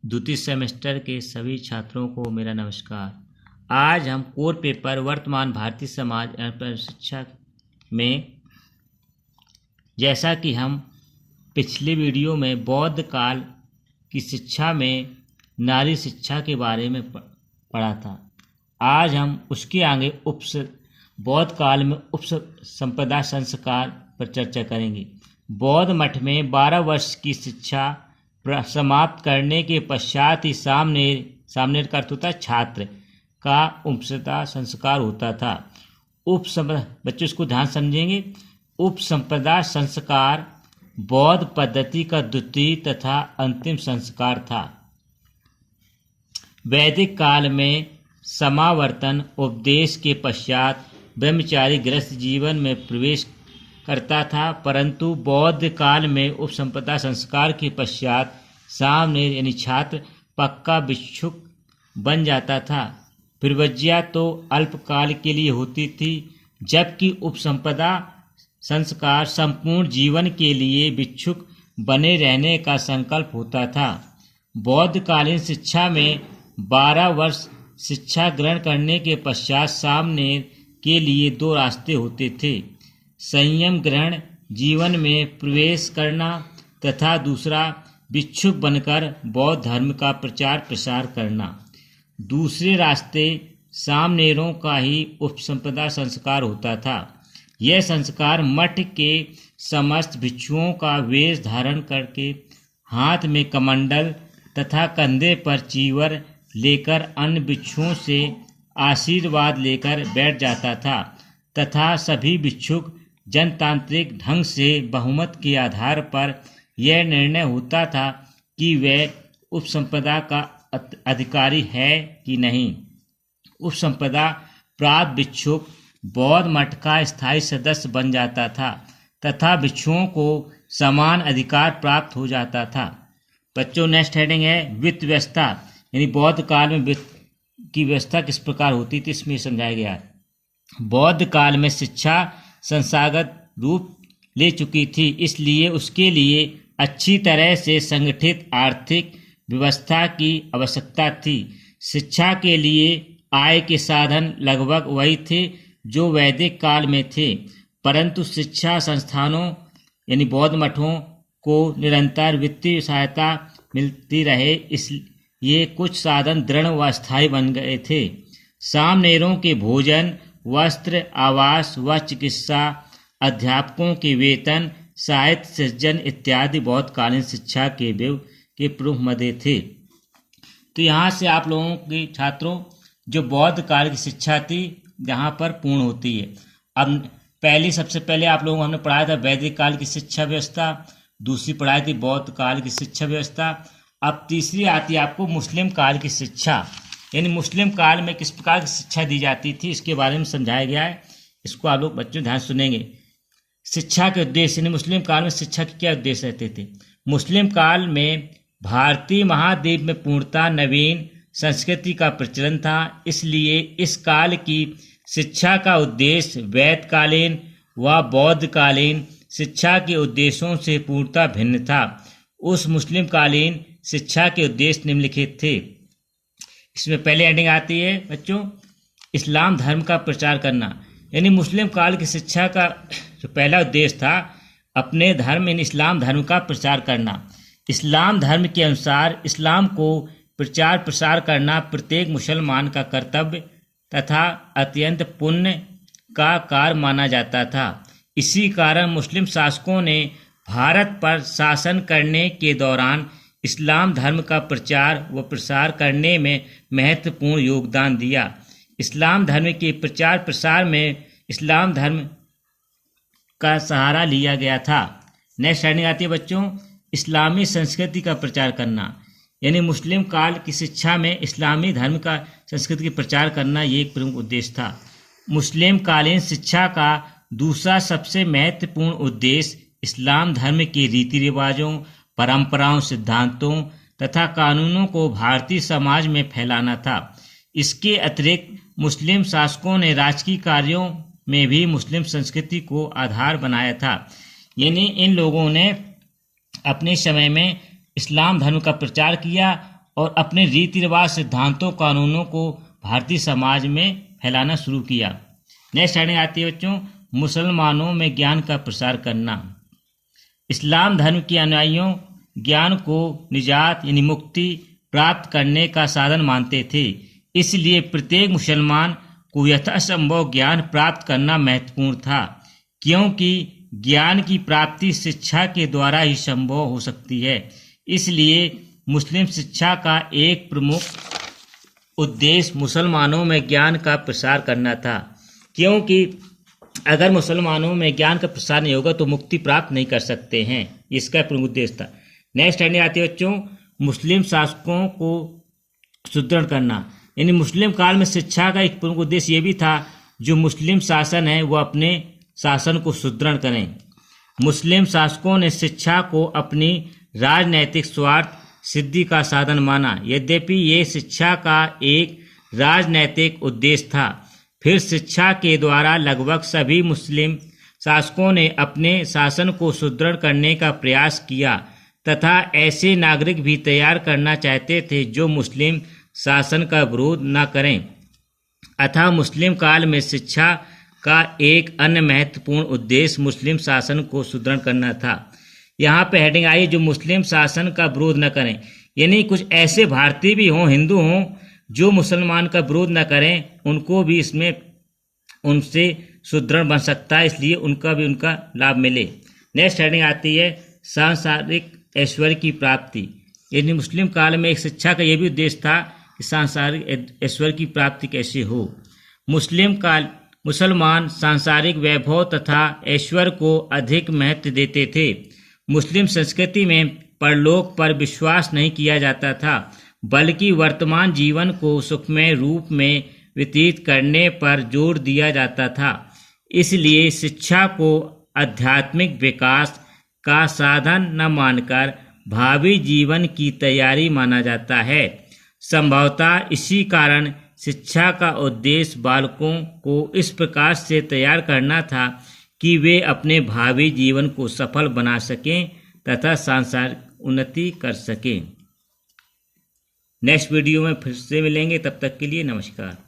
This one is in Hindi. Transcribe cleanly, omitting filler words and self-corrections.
द्वितीय सेमेस्टर के सभी छात्रों को मेरा नमस्कार। आज हम कोर पेपर वर्तमान भारतीय समाज एवं शिक्षा में, जैसा कि हम पिछले वीडियो में बौद्ध काल की शिक्षा में नारी शिक्षा के बारे में पढ़ा था, आज हम उसके आगे बौद्ध काल में उपसंपदा संस्कार पर चर्चा करेंगे। बौद्ध मठ में 12 वर्ष की शिक्षा समाप्त करने के पश्चात ही सामने का अर्थ होता है छात्र का उपसंपदा संस्कार होता था। बच्चों इसको ध्यान समझेंगे। उपसंपदा संस्कार बौद्ध पद्धति का द्वितीय तथा अंतिम संस्कार था। वैदिक काल में समावर्तन उपदेश के पश्चात ब्रह्मचारी गृहस्थ जीवन में प्रवेश करता था, परंतु बौद्ध काल में उपसंपदा संस्कार के पश्चात सामने यानी छात्र पक्का भिक्षुक बन जाता था। प्रवज्ञा तो अल्पकाल के लिए होती थी, जबकि उपसंपदा संस्कार संपूर्ण जीवन के लिए भिक्षुक बने रहने का संकल्प होता था। बौद्धकालीन शिक्षा में 12 वर्ष शिक्षा ग्रहण करने के पश्चात सामने के लिए 2 रास्ते होते थे, संयम ग्रहण जीवन में प्रवेश करना तथा दूसरा भिक्षुक बनकर बौद्ध धर्म का प्रचार प्रसार करना। दूसरे रास्ते सामनेरों का ही उपसंपदा संस्कार होता था। यह संस्कार मठ के समस्त भिक्षुओं का वेश धारण करके हाथ में कमंडल तथा कंधे पर चीवर लेकर अन्य भिक्षुओं से आशीर्वाद लेकर बैठ जाता था तथा सभी भिक्षुक जनतांत्रिक ढंग से बहुमत के आधार पर यह निर्णय होता था कि वह उपसंपदा का अधिकारी है कि नहीं। उपसंपदा प्राप्त भिक्षुक बौद्ध मठ का स्थायी सदस्य बन जाता था तथा भिक्षुओं को समान अधिकार प्राप्त हो जाता था। बच्चों, नेक्स्ट हेडिंग है वित्त व्यवस्था, यानी बौद्ध काल में वित्त की व्यवस्था किस प्रकार होती थी, इसमें समझाया गया है। बौद्ध काल में शिक्षा संस्थागत रूप ले चुकी थी, इसलिए उसके लिए अच्छी तरह से संगठित आर्थिक व्यवस्था की आवश्यकता थी। शिक्षा के लिए आय के साधन लगभग वही थे जो वैदिक काल में थे, परंतु शिक्षा संस्थानों यानी बौद्ध मठों को निरंतर वित्तीय सहायता मिलती रहे, इसलिए कुछ साधन दृढ़ व स्थायी बन गए थे। सामनेरों के भोजन, वस्त्र, आवास व चिकित्सा, अध्यापकों के वेतन, साहित्य सृजन इत्यादि बौद्धकालीन शिक्षा के प्रमुख मदे थे। तो यहाँ से आप लोगों के छात्रों जो बौद्ध काल की शिक्षा थी यहाँ पर पूर्ण होती है। अब सबसे पहले आप लोगों को हमने पढ़ाया था वैदिक काल की शिक्षा व्यवस्था, दूसरी पढ़ाई थी बौद्ध काल की शिक्षा व्यवस्था। अब तीसरी आती है आपको मुस्लिम काल की शिक्षा, यानी मुस्लिम काल में किस प्रकार की शिक्षा दी जाती थी इसके बारे में समझाया गया है। इसको आप लोग बच्चों ध्यान सुनेंगे। शिक्षा के उद्देश्य, यानी मुस्लिम काल में शिक्षा के क्या उद्देश्य रहते थे। मुस्लिम काल में भारतीय महाद्वीप में पूर्णतः नवीन संस्कृति का प्रचलन था, इसलिए इस काल की शिक्षा का उद्देश्य वैदकालीन व बौद्धकालीन शिक्षा के उद्देश्यों से पूर्णतः भिन्न था। उस मुस्लिम कालीन शिक्षा के उद्देश्य निम्नलिखित थे। इसमें पहले हेडिंग आती है बच्चों इस्लाम धर्म का प्रचार करना, यानी मुस्लिम काल की शिक्षा का जो पहला उद्देश्य था अपने धर्म यानी इस्लाम धर्म का प्रचार करना। इस्लाम धर्म के अनुसार इस्लाम को प्रचार प्रसार करना प्रत्येक मुसलमान का कर्तव्य तथा अत्यंत पुण्य का कार्य माना जाता था। इसी कारण मुस्लिम शासकों ने भारत पर शासन करने के दौरान इस्लाम धर्म का प्रचार व प्रसार करने में महत्वपूर्ण योगदान दिया। इस्लाम धर्म के प्रचार प्रसार में इस्लाम धर्म का सहारा लिया गया था। नेक्स्ट हेडिंग आती है बच्चों इस्लामी संस्कृति का प्रचार करना, यानी मुस्लिम काल की शिक्षा में इस्लामी धर्म का संस्कृति का प्रचार करना ये एक प्रमुख उद्देश्य था। मुस्लिम कालीन शिक्षा का दूसरा सबसे महत्वपूर्ण उद्देश्य इस्लाम धर्म के रीति रिवाजों, परंपराओं, सिद्धांतों तथा कानूनों को भारतीय समाज में फैलाना था। इसके अतिरिक्त मुस्लिम शासकों ने राजकीय कार्यों में भी मुस्लिम संस्कृति को आधार बनाया था, यानी इन लोगों ने अपने समय में इस्लाम धर्म का प्रचार किया और अपने रीति रिवाज सिद्धांतों कानूनों को भारतीय समाज में फैलाना शुरू किया। नेक्स्ट हेडिंग आती है बच्चों, मुसलमानों में ज्ञान का प्रसार करना। इस्लाम धर्म के अनुयायियों ज्ञान को निजात यानी मुक्ति प्राप्त करने का साधन मानते थे, इसलिए प्रत्येक मुसलमान को यथासंभव ज्ञान प्राप्त करना महत्वपूर्ण था, क्योंकि ज्ञान की प्राप्ति शिक्षा के द्वारा ही संभव हो सकती है। इसलिए मुस्लिम शिक्षा का एक प्रमुख उद्देश्य मुसलमानों में ज्ञान का प्रसार करना था, क्योंकि अगर मुसलमानों में ज्ञान का प्रसार नहीं होगा तो मुक्ति प्राप्त नहीं कर सकते हैं। इसका प्रमुख उद्देश्य था। नेक्स्ट हेडिंग आती है बच्चों, मुस्लिम शासकों को सुदृढ़ करना। यानी मुस्लिम काल में शिक्षा का एक प्रमुख उद्देश्य ये भी था जो मुस्लिम शासन है वो अपने शासन को सुदृढ़ करें। मुस्लिम शासकों ने शिक्षा को अपनी राजनैतिक स्वार्थ सिद्धि का साधन माना, यद्यपि ये शिक्षा का एक राजनैतिक उद्देश्य था। फिर शिक्षा के द्वारा लगभग सभी मुस्लिम शासकों ने अपने शासन को सुदृढ़ करने का प्रयास किया तथा ऐसे नागरिक भी तैयार करना चाहते थे जो मुस्लिम शासन का विरोध न करें। अतः मुस्लिम काल में शिक्षा का एक अन्य महत्वपूर्ण उद्देश्य मुस्लिम शासन को सुदृढ़ करना था। यहाँ पे हेडिंग आई जो मुस्लिम शासन का विरोध न करें, यानी कुछ ऐसे भारतीय भी हों, हिंदू हों जो मुसलमान का विरोध न करें, उनको भी इसमें उनसे सुदृढ़ बन सकता है, इसलिए उनका लाभ मिले। नेक्स्ट हेडिंग आती है सांसारिक ऐश्वर्य की प्राप्ति। यानी मुस्लिम काल में एक शिक्षा का यह भी उद्देश्य था कि सांसारिक ऐश्वर्य की प्राप्ति कैसे हो। मुसलमान सांसारिक वैभव तथा ऐश्वर्य को अधिक महत्व देते थे। मुस्लिम संस्कृति में परलोक पर विश्वास नहीं किया जाता था, बल्कि वर्तमान जीवन को सुखमय रूप में व्यतीत करने पर जोर दिया जाता था। इसलिए शिक्षा को आध्यात्मिक विकास का साधन न मानकर भावी जीवन की तैयारी माना जाता है। संभवतः इसी कारण शिक्षा का उद्देश्य बालकों को इस प्रकार से तैयार करना था कि वे अपने भावी जीवन को सफल बना सकें तथा सांसारिक उन्नति कर सकें। नेक्स्ट वीडियो में फिर से मिलेंगे, तब तक के लिए नमस्कार।